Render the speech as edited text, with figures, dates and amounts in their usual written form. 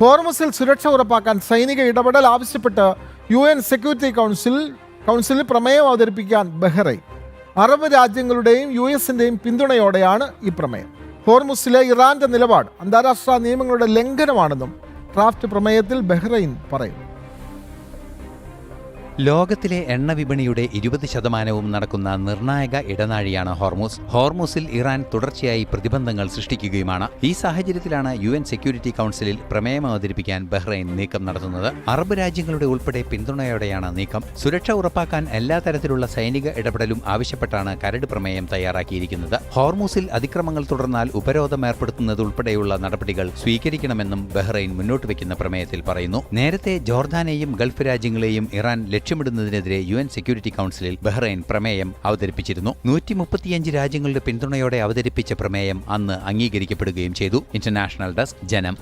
ഹോർമുസിൽ സുരക്ഷ ഉറപ്പാക്കാൻ സൈനിക ഇടപെടൽ ആവശ്യപ്പെട്ട് UN സെക്യൂരിറ്റി കൗൺസിലിൽ പ്രമേയം അവതരിപ്പിക്കാൻ ബഹ്റൈൻ. അറബ് രാജ്യങ്ങളുടെയും US-ന്റെയും പിന്തുണയോടെയാണ് ഈ പ്രമേയം. ഹോർമുസിലെ ഇറാന്റെ നിലപാട് അന്താരാഷ്ട്ര നിയമങ്ങളുടെ ലംഘനമാണെന്നും ഡ്രാഫ്റ്റ് പ്രമേയത്തിൽ ബഹ്റൈൻ പറയുന്നു. ലോകത്തിലെ എണ്ണ വിപണിയുടെ 20% നടക്കുന്ന നിർണായക ഇടനാഴിയാണ് ഹോർമുസ്. ഹോർമുസിൽ ഇറാൻ തുടർച്ചയായി പ്രതിബന്ധങ്ങൾ സൃഷ്ടിക്കുകയുമാണ്. ഈ സാഹചര്യത്തിലാണ് UN സെക്യൂരിറ്റി കൗൺസിലിൽ പ്രമേയം അവതരിപ്പിക്കാൻ ബഹ്റൈൻ നീക്കം നടത്തുന്നത്. അറബ് രാജ്യങ്ങളുടെ ഉൾപ്പെടെ പിന്തുണയോടെയാണ് നീക്കം. സുരക്ഷ ഉറപ്പാക്കാൻ എല്ലാ തരത്തിലുള്ള സൈനിക ഇടപെടലും ആവശ്യപ്പെട്ടാണ് കരട് പ്രമേയം തയ്യാറാക്കിയിരിക്കുന്നത്. ഹോർമുസിൽ അതിക്രമങ്ങൾ തുടർന്നാൽ ഉപരോധം ഏർപ്പെടുത്തുന്നതുൾപ്പെടെയുള്ള നടപടികൾ സ്വീകരിക്കണമെന്നും ബഹ്റൈൻ മുന്നോട്ട് വയ്ക്കുന്ന പ്രമേയത്തിൽ പറയുന്നു. നേരത്തെ ജോർദാനെയും ഗൾഫ് രാജ്യങ്ങളെയും ഇറാൻ ലക്ഷ്യമിടുന്നതിനെതിരെ UN സെക്യൂരിറ്റി കൗൺസിലിൽ ബഹ്റൈൻ പ്രമേയം അവതരിപ്പിച്ചിരുന്നു. 135 രാജ്യങ്ങളുടെ പിന്തുണയോടെ അവതരിപ്പിച്ച പ്രമേയം അന്ന് അംഗീകരിക്കപ്പെടുകയും ചെയ്തു. ഇന്റർനാഷണൽ ഡെസ്ക്, ജനം.